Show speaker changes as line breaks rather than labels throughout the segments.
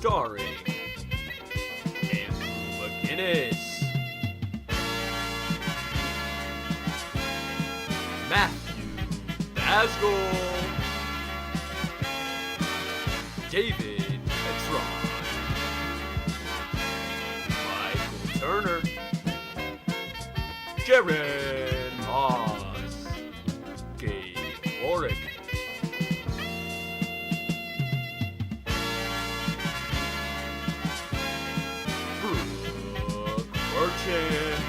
starring Andrew McGinnis, Matthew Basgall, David Petron, Michael Turner, Jaron Haas, Gabe Warwick, Brooke Merchant.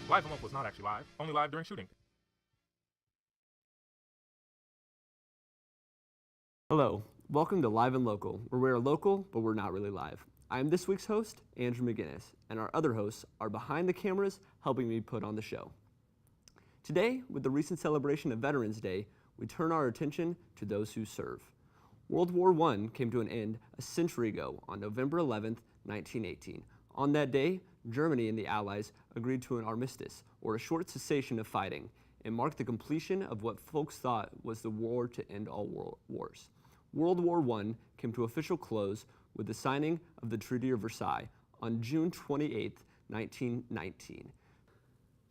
Live and Local was not actually live, only live during shooting.
Hello, welcome to Live and Local, where we are local, but we're not really live. I am this week's host, Andrew McGinnis, and our other hosts are behind the cameras helping me put on the show. Today, with the recent celebration of Veterans Day, we turn our attention to those who serve. World War I came to an end a century ago on November 11th, 1918. On that day, Germany and the Allies agreed to an armistice, or a short cessation of fighting, and marked the completion of what folks thought was the war to end all wars. World War I came to official close with the signing of the Treaty of Versailles on June 28, 1919.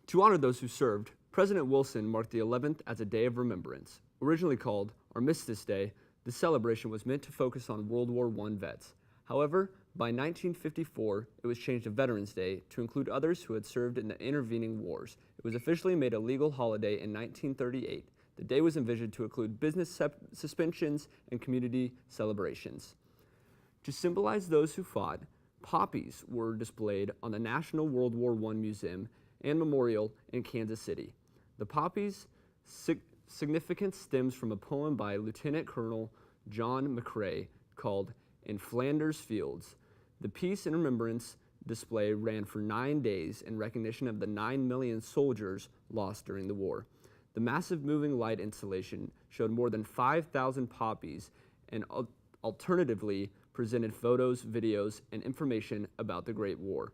To honor those who served, President Wilson marked the 11th as a day of remembrance. Originally called Armistice Day, the celebration was meant to focus on World War I vets. However, by 1954, it was changed to Veterans Day to include others who had served in the intervening wars. It was officially made a legal holiday in 1938. The day was envisioned to include business suspensions and community celebrations. To symbolize those who fought, poppies were displayed on the National World War I Museum and Memorial in Kansas City. The poppies' significance stems from a poem by Lieutenant Colonel John McCrae called "In Flanders Fields." The Peace and Remembrance display ran for 9 days in recognition of the 9 million soldiers lost during the war. The massive moving light installation showed more than 5,000 poppies and alternatively presented photos, videos, and information about the Great War.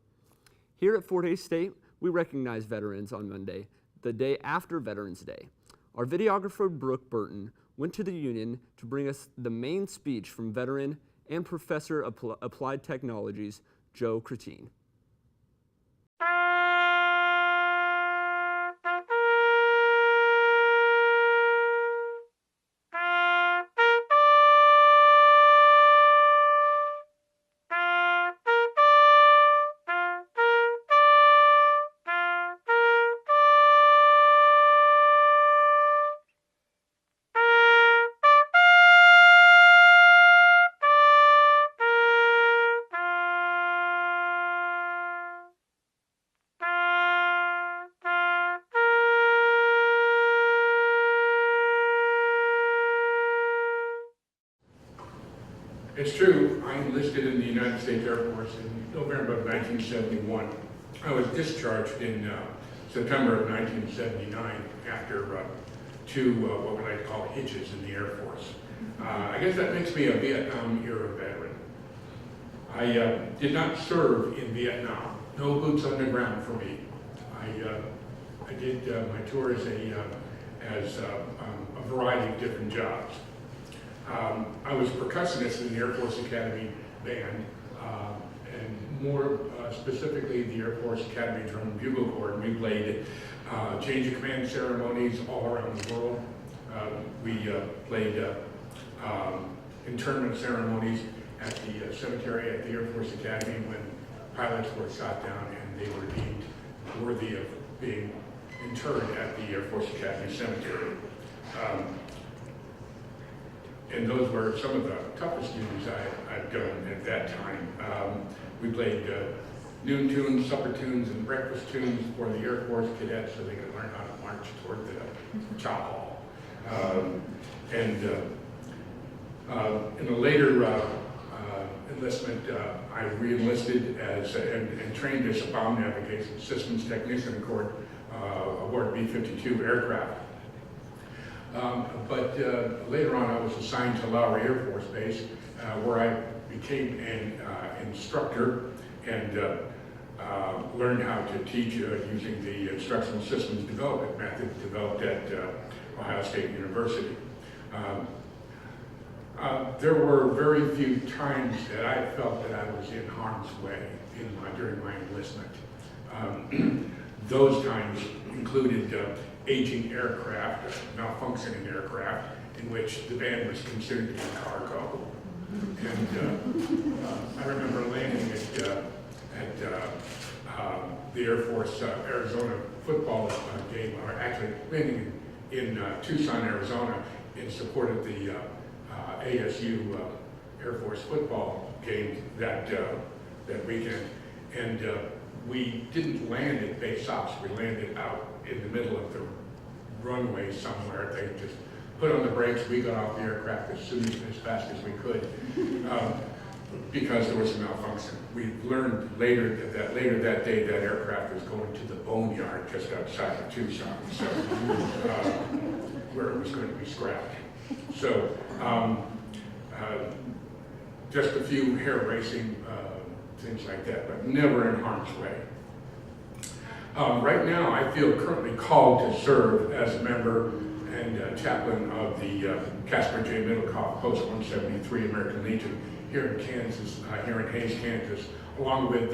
Here at Fort Hays State, we recognize veterans on Monday, the day after Veterans Day. Our videographer, Brooke Burton, went to the Union to bring us the main speech from veteran and Professor of Applied Technologies, Joe Cretine.
It's true, I enlisted in the United States Air Force in November of 1971. I was discharged in September of 1979 after two, what would I call, hitches in the Air Force. I guess that makes me a Vietnam era veteran. I did not serve in Vietnam. No boots on the ground for me. I did my tour as a variety of different jobs. I was a percussionist in the Air Force Academy band, and more specifically the Air Force Academy Drum and Bugle Corps. And we played change of command ceremonies all around the world. We played internment ceremonies at the cemetery at the Air Force Academy when pilots were shot down and they were deemed worthy of being interred at the Air Force Academy Cemetery. And those were some of the toughest duties I've done at that time. We played noon tunes, supper tunes, and breakfast tunes for the Air Force cadets so they could learn how to march toward the chow hall. In a later enlistment, I re-enlisted as and trained as a bomb navigation systems technician aboard B-52 aircraft. But later on, I was assigned to Lowry Air Force Base, where I became an instructor and learned how to teach using the instructional systems development method developed at Ohio State University. there were very few times that I felt that I was in harm's way during my enlistment. Those times included aging aircraft, malfunctioning aircraft, in which the band was considered to be cargo. And I remember landing at the Air Force Arizona football game, or actually landing in Tucson, Arizona, in support of the ASU Air Force football game that weekend. And we didn't land at base ops. We landed out in the middle of the runway somewhere. They just put on the brakes. We got off the aircraft as fast as we could because there was a malfunction. We learned later that day that aircraft was going to the boneyard just outside of Tucson, so where it was going to be scrapped. So just a few hair racing things like that, but never in harm's way. Right now, I feel currently called to serve as a member and chaplain of the Casper J. Middlecoff Post 173 American Legion here in Kansas, here in Hays, Kansas, along with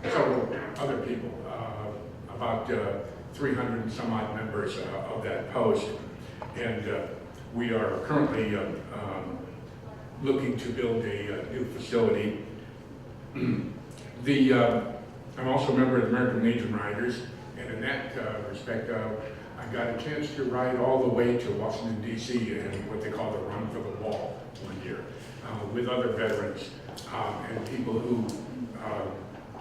several other people, about 300 and some odd members of that post. And we are currently looking to build a new facility. I'm also a member of the American Legion Riders, and in that respect, I got a chance to ride all the way to Washington, D.C. in what they call the Run for the Wall one year, with other veterans and people who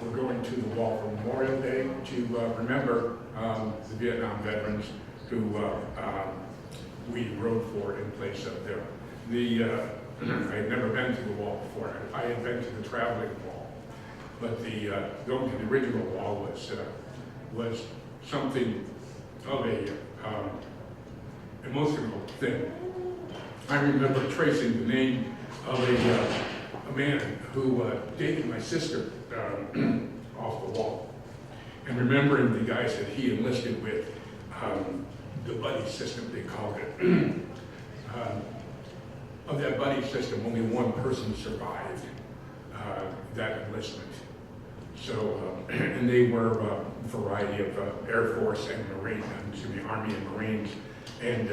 were going to the wall for Memorial Day to remember the Vietnam veterans who we rode for in place of them. I had never been to the wall before. I had been to the traveling wall, but going to the original wall was something of a emotional thing. I remember tracing the name of a man who dated my sister off the wall, and remembering the guys that he enlisted with, the buddy system they called it. Of that buddy system, only one person survived that enlistment. So, and they were a variety of Air Force and Marine, Army and Marines. And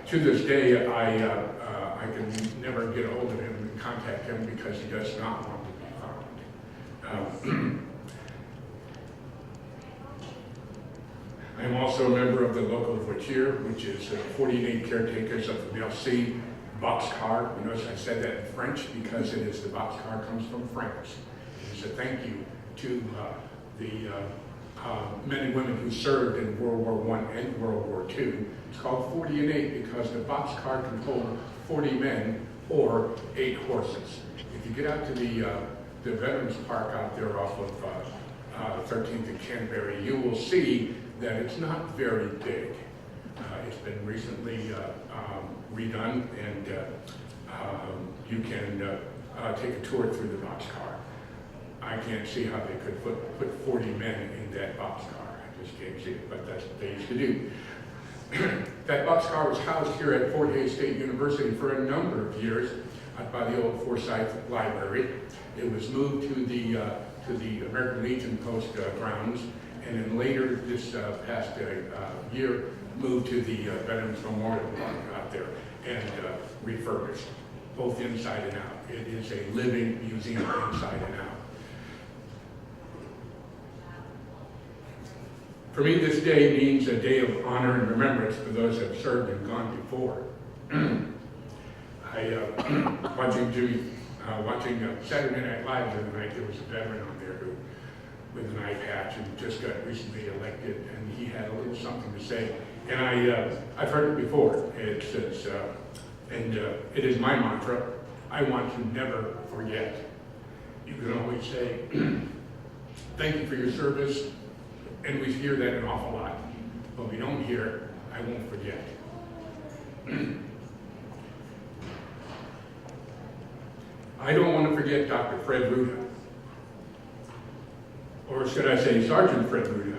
to this day, I can never get a hold of him and contact him because he does not want to be found. I'm also a member of the local Voiture, which is 48 caretakers of the Merci boxcar. You notice I said that in French because it is the boxcar comes from France. It is a thank you to the men and women who served in World War I and World War II. It's called 40 and 8 because the boxcar can hold 40 men or 8 horses. If you get out to the Veterans Park out there off of 13th and Canterbury, you will see that it's not very big. It's been recently redone, and you can take a tour through the boxcar. I can't see how they could put 40 men in that boxcar. I just can't see it, but that's what they used to do. That boxcar was housed here at Fort Hays State University for a number of years by the old Forsyth Library. It was moved to the American Legion Post grounds, and then later this past year moved to the Veterans Memorial Park out there and refurbished, both inside and out. It is a living museum inside and out. For me, this day means a day of honor and remembrance for those that have served and gone before. Watching Saturday Night Live the other night, there was a veteran on there who, with an eye patch, and just got recently elected, and he had a little something to say. And I've heard it before. It is my mantra. I want to never forget. You can always say, thank you for your service, and we hear that an awful lot. But we don't hear, I won't forget. I don't want to forget Dr. Fred Ruda, or should I say Sergeant Fred Ruda.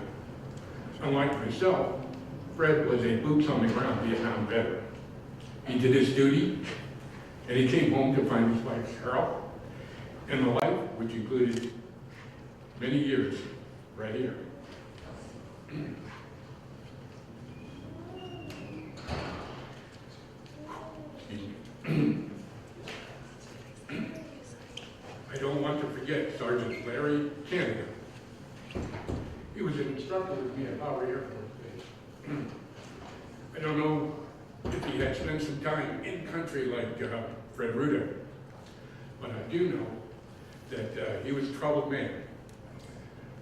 Unlike myself, Fred was a boots-on-the-ground Vietnam veteran. He did his duty, and he came home to find his wife, Cheryl, and the life, which included many years, right here. Excuse me. I don't want to forget Sergeant Larry Canada. He was an instructor with me at Lowry Air Force Base. I don't know if he had spent some time in country like Fred Ruda, but I do know that he was a troubled man.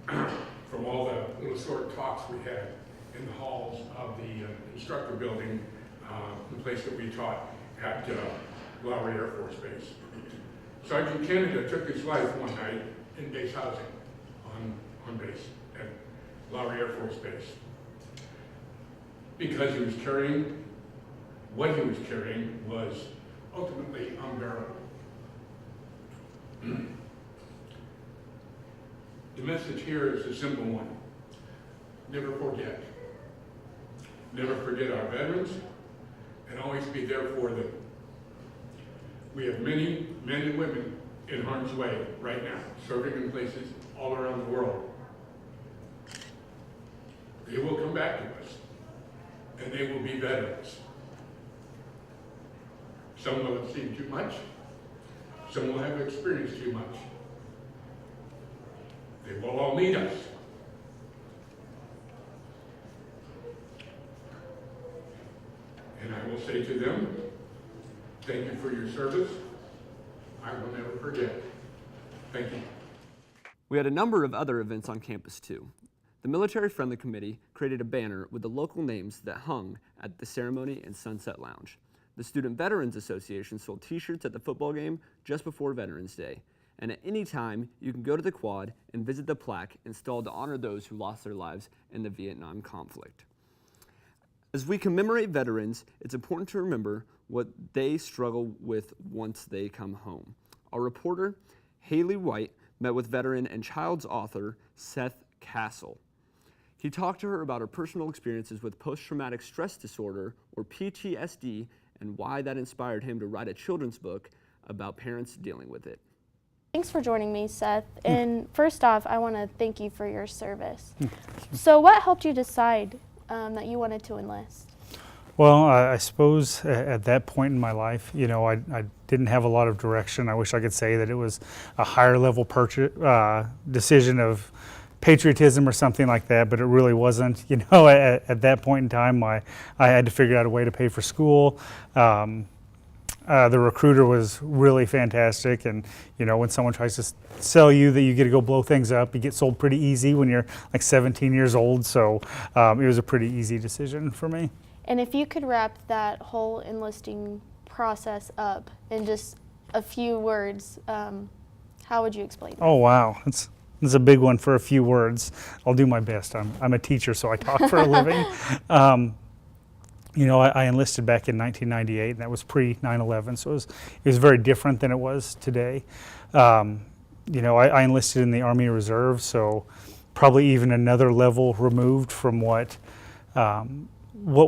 From all the little short talks we had in the halls of the instructor building, the place that we taught at Lowry Air Force Base. Sergeant Canada took his life one night in base housing on base at Lowry Air Force Base because he was carrying, what he was carrying was ultimately unbearable. The message here is a simple one. Never forget. Never forget our veterans and always be there for them. We have many men and women in harm's way right now, serving in places all around the world. They will come back to us, and they will be veterans. Some will have seen too much. Some will have experienced too much. They will all need us. And I will say to them, thank you for your service. I will never forget. Thank you.
We had a number of other events on campus too. The Military Friendly Committee created a banner with the local names that hung at the ceremony and Sunset Lounge. The Student Veterans Association sold t-shirts at the football game just before Veterans Day. And at any time, you can go to the quad and visit the plaque installed to honor those who lost their lives in the Vietnam conflict. As we commemorate veterans, it's important to remember what they struggle with once they come home. Our reporter, Haley White, met with veteran and child's author, Seth Castle. He talked to her about her personal experiences with post-traumatic stress disorder, or PTSD, and why that inspired him to write a children's book about parents dealing with it.
Thanks for joining me, Seth. And first off, I want to thank you for your service. So what helped you decide that you wanted to enlist?
Well, I suppose at that point in my life, you know, I didn't have a lot of direction. I wish I could say that it was a higher level decision of patriotism or something like that, but it really wasn't. You know, at that point in time, I had to figure out a way to pay for school. The recruiter was really fantastic, and you know, when someone tries to sell you that you get to go blow things up, you get sold pretty easy when you're like 17 years old, so it was a pretty easy decision for me.
And if you could wrap that whole enlisting process up in just a few words, how would you explain that?
Oh wow, it's a big one for a few words. I'll do my best. I'm a teacher, so I talk for a living. You know, I enlisted back in 1998, and that was pre-9/11, so it was very different than it was today. You know, I enlisted in the Army Reserve, so probably even another level removed from what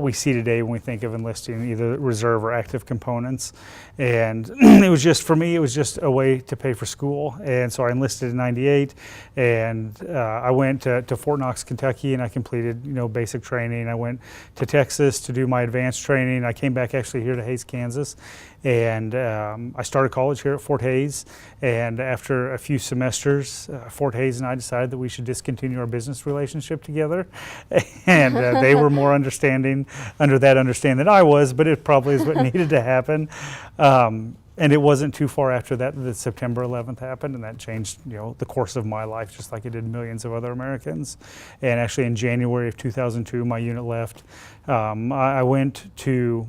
we see today when we think of enlisting, either reserve or active components. And it was just, for me, it was just a way to pay for school. And so I enlisted in 98, and I went to Fort Knox, Kentucky, and I completed, you know, basic training. I went to Texas to do my advanced training. I came back actually here to Hays, Kansas, and I started college here at Fort Hays. And after a few semesters, Fort Hays and I decided that we should discontinue our business relationship together. And they were more under that understanding than I was, but it probably is what needed to happen. And it wasn't too far after that September 11th happened, and that changed, you know, the course of my life, just like it did millions of other Americans. And actually in January of 2002, my unit left. I went to,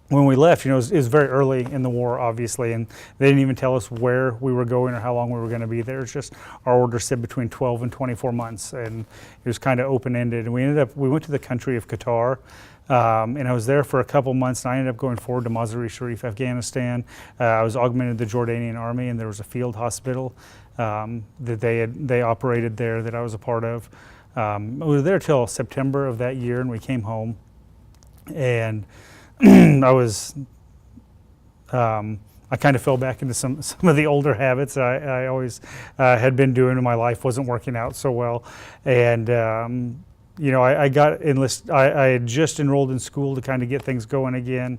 when we left, you know, it was very early in the war, obviously, and they didn't even tell us where we were going or how long we were going to be there. It's just our order said between 12 and 24 months, and it was kind of open-ended. And we went to the country of Qatar, and I was there for a couple months, and I ended up going forward to Mazar-i-Sharif, Afghanistan. I was augmented the Jordanian army, and there was a field hospital that they operated there that I was a part of. We were there till September of that year, and we came home. And I kind of fell back into some of the older habits I always had been doing in my life. Wasn't working out so well, and I got enlisted. I had just enrolled in school to kind of get things going again,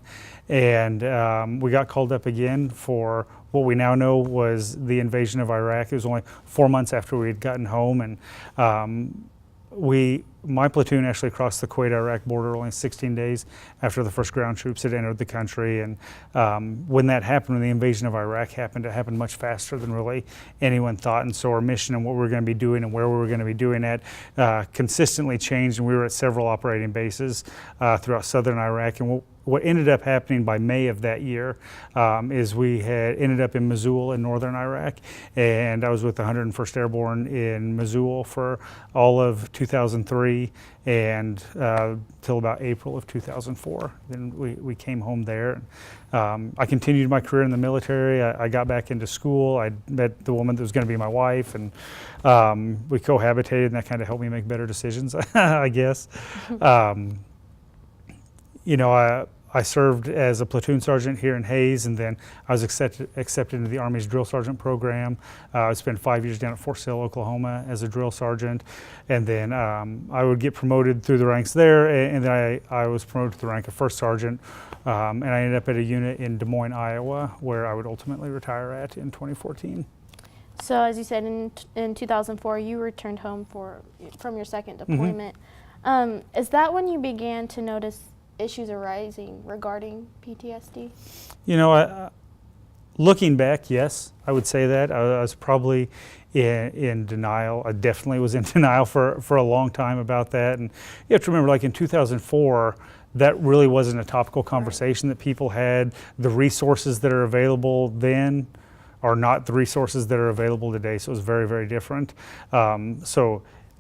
and we got called up again for what we now know was the invasion of Iraq. It was only 4 months after we had gotten home, and my platoon actually crossed the Kuwait-Iraq border only 16 days after the first ground troops had entered the country. And when that happened, when the invasion of Iraq happened, it happened much faster than really anyone thought. And so our mission and what we were going to be doing and where we were going to be doing it consistently changed. And we were at several operating bases throughout southern Iraq. And what ended up happening by May of that year is we had ended up in Mosul in northern Iraq, and I was with the 101st Airborne in Mosul for all of 2003 and till about April of 2004. Then we came home there. I continued my career in the military. I got back into school. I met the woman that was going to be my wife, and we cohabitated, and that kind of helped me make better decisions, I guess. I served as a platoon sergeant here in Hayes, and then I was accepted into the Army's drill sergeant program. I spent 5 years down at Fort Sill, Oklahoma as a drill sergeant, and then I would get promoted through the ranks there, and then I was promoted to the rank of first sergeant, and I ended up at a unit in Des Moines, Iowa, where I would ultimately retire at in 2014.
So as you said, in 2004, you returned home from your second deployment. Is that when you began to notice issues arising regarding PTSD?
Looking back, yes, I would say that. I was probably in denial. I definitely was in denial for a long time about that. And you have to remember, like in 2004, that really wasn't a topical conversation that people had. The resources that are available then are not the resources that are available today. So it was very, very different.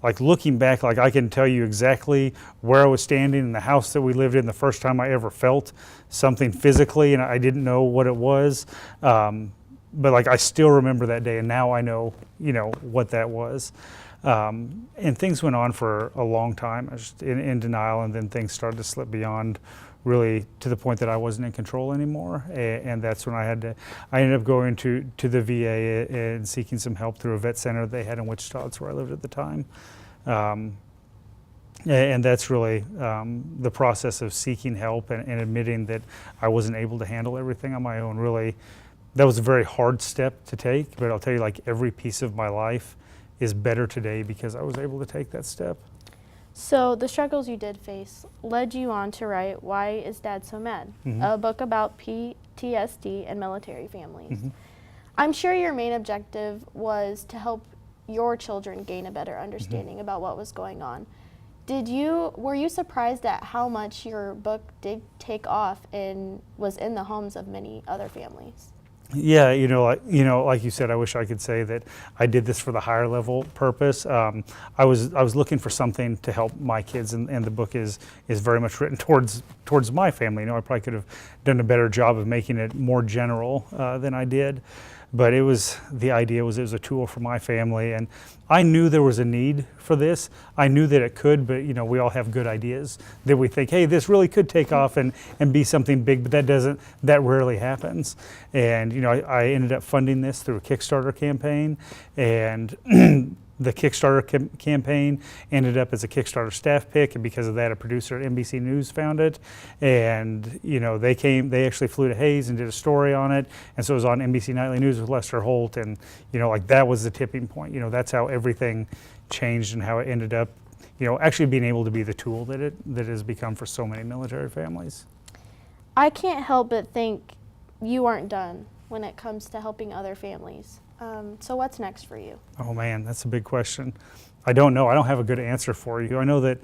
Like looking back, like I can tell you exactly where I was standing in the house that we lived in the first time I ever felt something physically, and I didn't know what it was. But like I still remember that day, and now I know, what that was. And things went on for a long time. I was just in denial, and then things started to slip beyond really to the point that I wasn't in control anymore. And that's when I ended up going to the VA and seeking some help through a vet center they had in Wichita. That's where I lived at the time. And that's really the process of seeking help and admitting that I wasn't able to handle everything on my own. Really, that was a very hard step to take, but I'll tell you, like every piece of my life is better today because I was able to take that step.
So the struggles you did face led you on to write Why Is Dad So Mad? A book about PTSD and military families. I'm sure your main objective was to help your children gain a better understanding about what was going on. Were you surprised at how much your book did take off and was in the homes of many other families?
Yeah, like you said, I wish I could say that I did this for the higher level purpose. I was looking for something to help my kids, and the book is very much written towards my family. I probably could have done a better job of making it more general than I did. But the idea was it was a tool for my family, and I knew there was a need for this. I knew that it could, but we all have good ideas that we think, hey, this really could take off and be something big, but that rarely happens. And I ended up funding this through a Kickstarter campaign, and the Kickstarter campaign ended up as a Kickstarter staff pick, and because of that, a producer at NBC News found it, and they actually flew to Hayes and did a story on it, and so it was on NBC Nightly News with Lester Holt, and that was the tipping point. That's how everything changed and how it ended up, actually being able to be the tool that it has become for so many military families.
I can't help but think you aren't done when it comes to helping other families. So what's next for you?
Oh man, that's a big question. I don't know. I don't have a good answer for you. I know that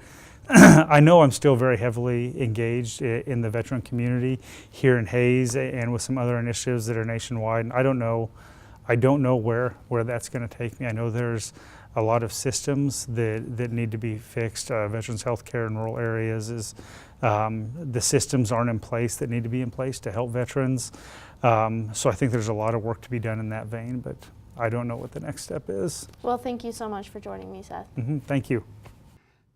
I'm still very heavily engaged in the veteran community here in Hayes and with some other initiatives that are nationwide. And I don't know where that's going to take me. I know there's a lot of systems that need to be fixed. Veterans health care in rural areas the systems aren't in place that need to be in place to help veterans. So I think there's a lot of work to be done in that vein, but I don't know what the next step is.
Well, thank you so much for joining me, Seth.
Thank you.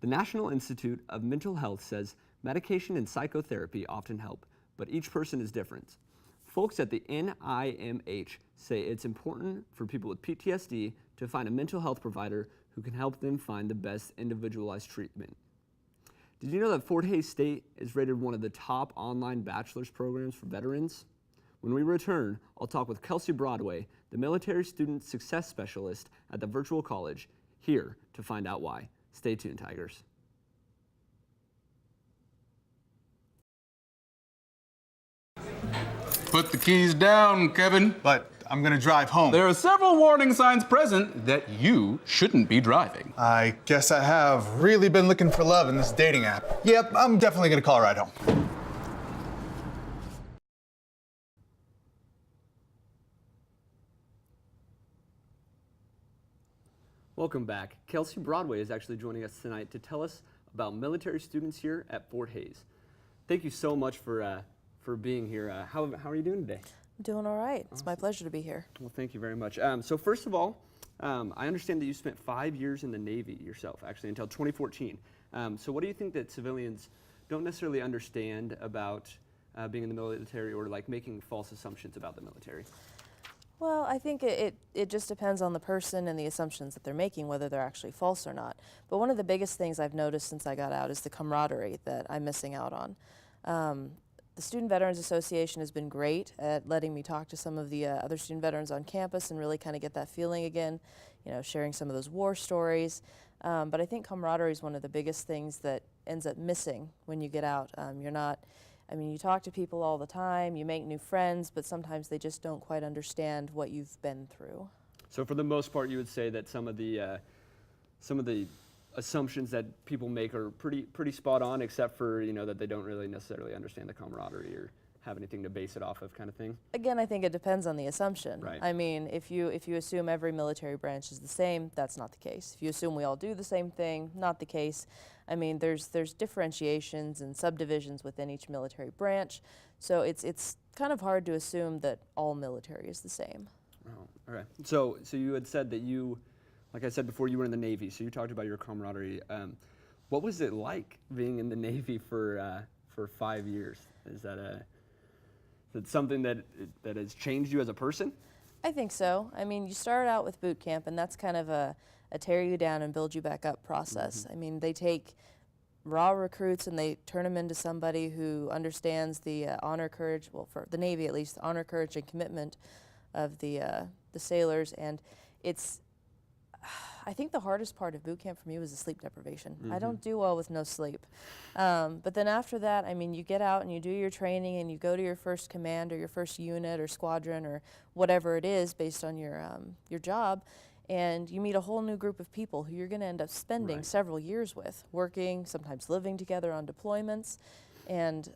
The National Institute of Mental Health says Medication and psychotherapy often help, but each person is different. Folks at the NIMH say it's important for people with PTSD to find a mental health provider who can help them find the best individualized treatment. Did you know that Fort Hays State is rated one of the top online bachelor's programs for veterans? When we return, I'll talk with Kelsey Broadway, the Military Student Success Specialist at the Virtual College, here to find out why. Stay tuned, Tigers.
Put the keys down, Kevin.
But I'm gonna drive home.
There are several warning signs present that you shouldn't be driving.
I guess I have really been looking for love in this dating app. Yep, I'm definitely gonna call a ride home.
Welcome back. Kelsey Broadway is actually joining us tonight to tell us about military students here at Fort Hays. Thank you so much for being here. How are you doing today?
I'm doing all right. It's my pleasure to be here.
Well, thank you very much. So first of all, I understand that you spent 5 years in the Navy yourself, actually, until 2014. So what do you think that civilians don't necessarily understand about being in the military, or like making false assumptions about the military?
Well, I think it just depends on the person and the assumptions that they're making, whether they're actually false or not. But one of the biggest things I've noticed since I got out is the camaraderie that I'm missing out on. The Student Veterans Association has been great at letting me talk to some of the other student veterans on campus and really kind of get that feeling again, you know, sharing some of those war stories. But I think camaraderie is one of the biggest things that ends up missing when you get out. You talk to people all the time, you make new friends, but sometimes they just don't quite understand what you've been through.
So for the most part, you would say that some of the assumptions that people make are pretty spot on, except for, you know, that they don't really necessarily understand the camaraderie or have anything to base it off of, kind of thing?
Again, I think it depends on the assumption.
Right.
I mean, if you assume every military branch is the same, that's not the case. If you assume we all do the same thing, not the case. I mean, there's differentiations and subdivisions within each military branch, so it's kind of hard to assume that all military is the same.
Oh, okay. So you had said that you, like I said before, you were in the Navy, so you talked about your camaraderie. What was it like being in the Navy for 5 years? Is that something that has changed you as a person?
I think so. I mean, you start out with boot camp, and that's kind of a tear you down and build you back up process.
Mm-hmm.
I mean, they take raw recruits and they turn them into somebody who understands the honor, courage, well, for the Navy at least, the honor, courage, and commitment of the sailors. And it's, I think the hardest part of boot camp for me was the sleep deprivation. I don't do well with no sleep. But then after that, I mean, you get out and you do your training and you go to your first command or your first unit or squadron or whatever it is based on your job, and you meet a whole new group of people who you're going to end up spending several years with, working, sometimes living together on deployments. And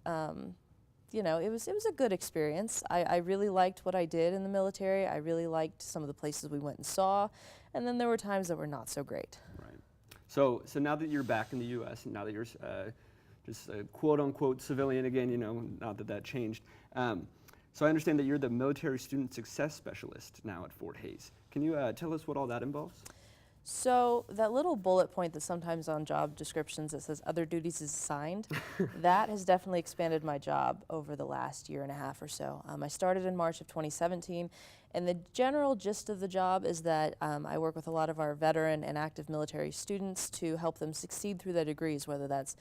you know, it was a good experience. I really liked what I did in the military. I really liked some of the places we went and saw. And then there were times that were not so great.
Right. So now that you're back in the U.S. and now that you're just a quote-unquote civilian again, you know, not that changed. So I understand that you're the Military Student Success Specialist now at Fort Hays. Can you tell us what all that involves?
So that little bullet point that sometimes on job descriptions that says other duties is assigned, that has definitely expanded my job over the last year and a half or so. I started in March of 2017, and the general gist of the job is that I work with a lot of our veteran and active military students to help them succeed through their degrees, whether that's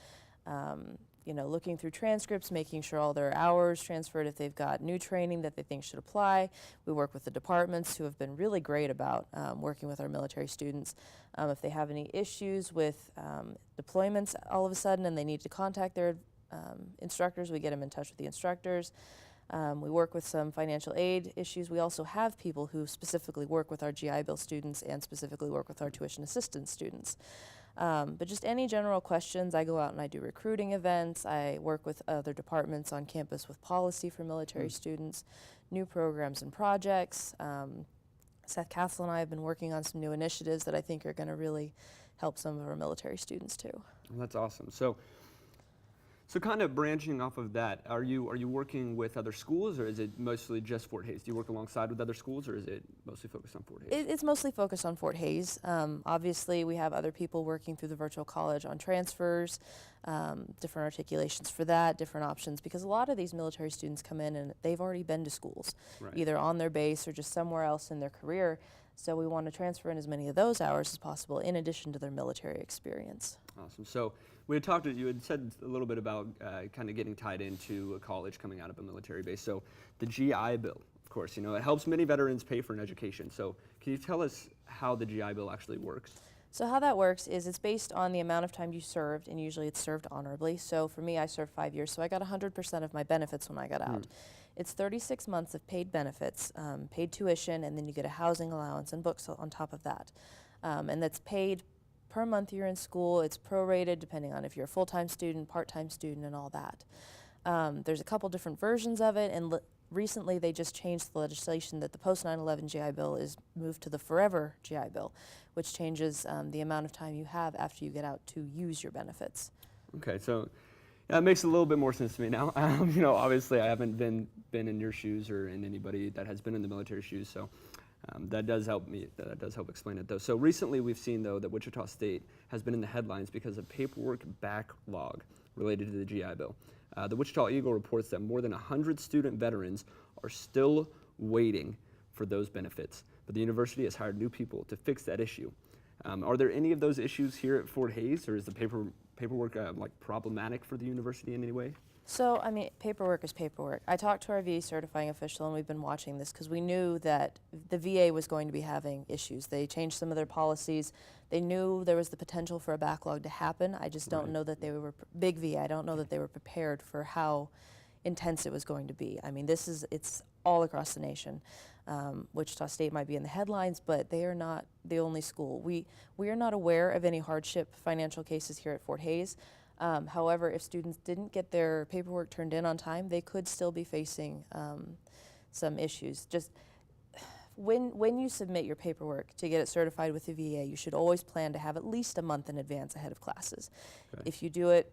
you know, looking through transcripts, making sure all their hours transferred if they've got new training that they think should apply. We work with the departments who have been really great about working with our military students. If they have any issues with deployments all of a sudden and they need to contact their instructors, we get them in touch with the instructors. We work with some financial aid issues. We also have people who specifically work with our GI Bill students and specifically work with our tuition assistance students. But just any general questions, I go out and I do recruiting events. I work with other departments on campus with policy for military students, new programs and projects. Seth Castle and I have been working on some new initiatives that I think are going to really help some of our military students too.
Well, that's awesome. So So kind of branching off of that, are you working with other schools, or is it mostly just Fort Hays? Do you work alongside with other schools, or is it mostly focused on Fort Hays?
It's mostly focused on Fort Hays. Obviously, we have other people working through the virtual college on transfers, different articulations for that, different options, because a lot of these military students come in and they've already been to schools,
Right.
either on their base or just somewhere else in their career. So we want to transfer in as many of those hours as possible in addition to their military experience.
Awesome. So you had said a little bit about kind of getting tied into a college coming out of a military base. So the GI Bill, of course, it helps many veterans pay for an education. So can you tell us how the GI Bill actually works?
So how that works is it's based on the amount of time you served, and usually it's served honorably. So for me, I served 5 years, so I got 100% of my benefits when I got out. It's 36 months of paid benefits, paid tuition, and then you get a housing allowance and books on top of that. And that's paid per month you're in school. It's prorated depending on if you're a full-time student, part-time student, and all that. There's a couple different versions of it, and recently they just changed the legislation that the post 9/11 GI Bill is moved to the forever GI Bill, which changes the amount of time you have after you get out to use your benefits.
Okay, so that makes a little bit more sense to me now. Obviously I haven't been in your shoes or in anybody that has been in the military shoes, so that does help me. That does help explain it, though. So recently we've seen, though, that Wichita State has been in the headlines because of paperwork backlog related to the GI Bill. The Wichita Eagle reports that more than 100 student veterans are still waiting for those benefits, but the university has hired new people to fix that issue. Are there any of those issues here at Fort Hays, or is the paperwork problematic for the university in any way?
So, I mean, paperwork is paperwork. I talked to our VA certifying official, and we've been watching this because we knew that the VA was going to be having issues. They changed some of their policies. They knew there was the potential for a backlog to happen. I just don't know that they were, big VA, I don't know that they were prepared for how intense it was going to be. I mean, it's all across the nation. Wichita State might be in the headlines, but they are not the only school. We are not aware of any hardship financial cases here at Fort Hays. However, if students didn't get their paperwork turned in on time, they could still be facing some issues. Just when you submit your paperwork to get it certified with the VA, you should always plan to have at least a month in advance ahead of classes.
Okay.
If you do it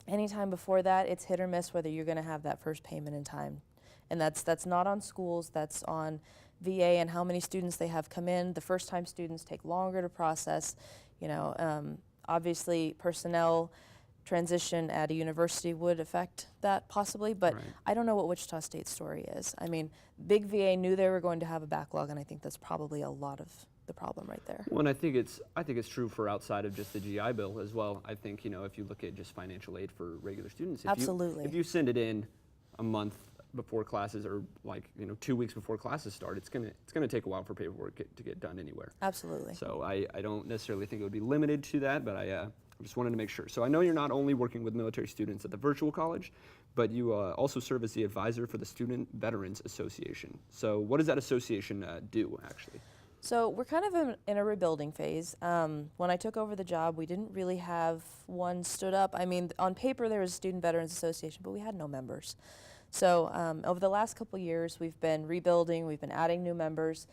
anytime before that, it's hit or miss whether you're going to have that first payment in time. And that's not on schools, that's on VA and how many students they have come in. The first-time students take longer to process. Obviously, personnel transition at a university would affect that possibly, but
Right.
I don't know what Wichita State's story is. I mean, big VA knew they were going to have a backlog, and I think that's probably a lot of the problem right there.
Well, and I think it's true for outside of just the GI Bill as well. I think if you look at just financial aid for regular students,
Absolutely.
if you send it in a month before classes, or 2 weeks before classes start, it's gonna take a while for paperwork to get done anywhere.
Absolutely.
So I don't necessarily think it would be limited to that, but I just wanted to make sure. So I know you're not only working with military students at the virtual college, but you also serve as the advisor for the Student Veterans Association. So what does that association do, actually?
So we're kind of in a rebuilding phase. When I took over the job, we didn't really have one stood up. I mean, on paper there was a Student Veterans Association, but we had no members. So over the last couple years, we've been rebuilding, we've been adding new members,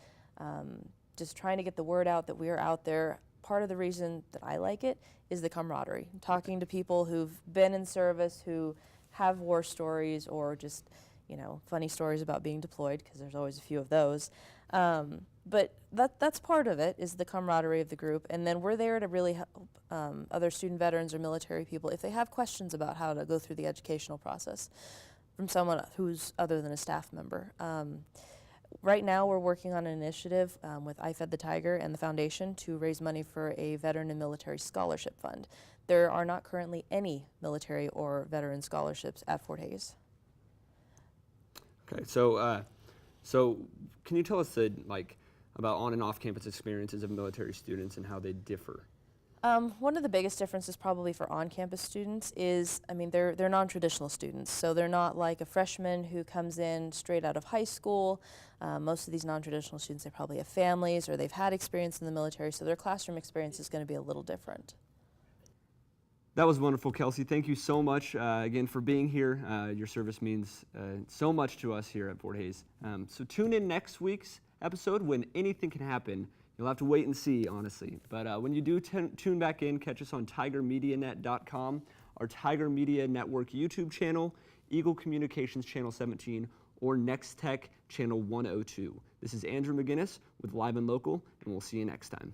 just trying to get the word out that we are out there. Part of the reason that I like it is the camaraderie. Talking to people who've been in service, who have war stories, or just, funny stories about being deployed, because there's always a few of those. But that's part of it, is the camaraderie of the group. And then we're there to really help other student veterans or military people if they have questions about how to go through the educational process from someone who's other than a staff member. Right now we're working on an initiative with I Fed the Tiger and the Foundation to raise money for a veteran and military scholarship fund. There are not currently any military or veteran scholarships at Fort Hays.
Okay, so can you tell us about on and off campus experiences of military students and how they differ?
One of the biggest differences probably for on-campus students is, they're non-traditional students. So they're not like a freshman who comes in straight out of high school. Most of these non-traditional students, they probably have families or they've had experience in the military, so their classroom experience is going to be a little different.
That was wonderful, Kelsey. Thank you so much again for being here. Your service means so much to us here at Fort Hays. So tune in next week's episode when anything can happen. You'll have to wait and see, honestly. But when you do tune back in, catch us on tigermedianet.com. our Tiger Media Network YouTube channel, Eagle Communications Channel 17, or Next Tech Channel 102. This is Andrew McGinnis with Live and Local, and we'll see you next time.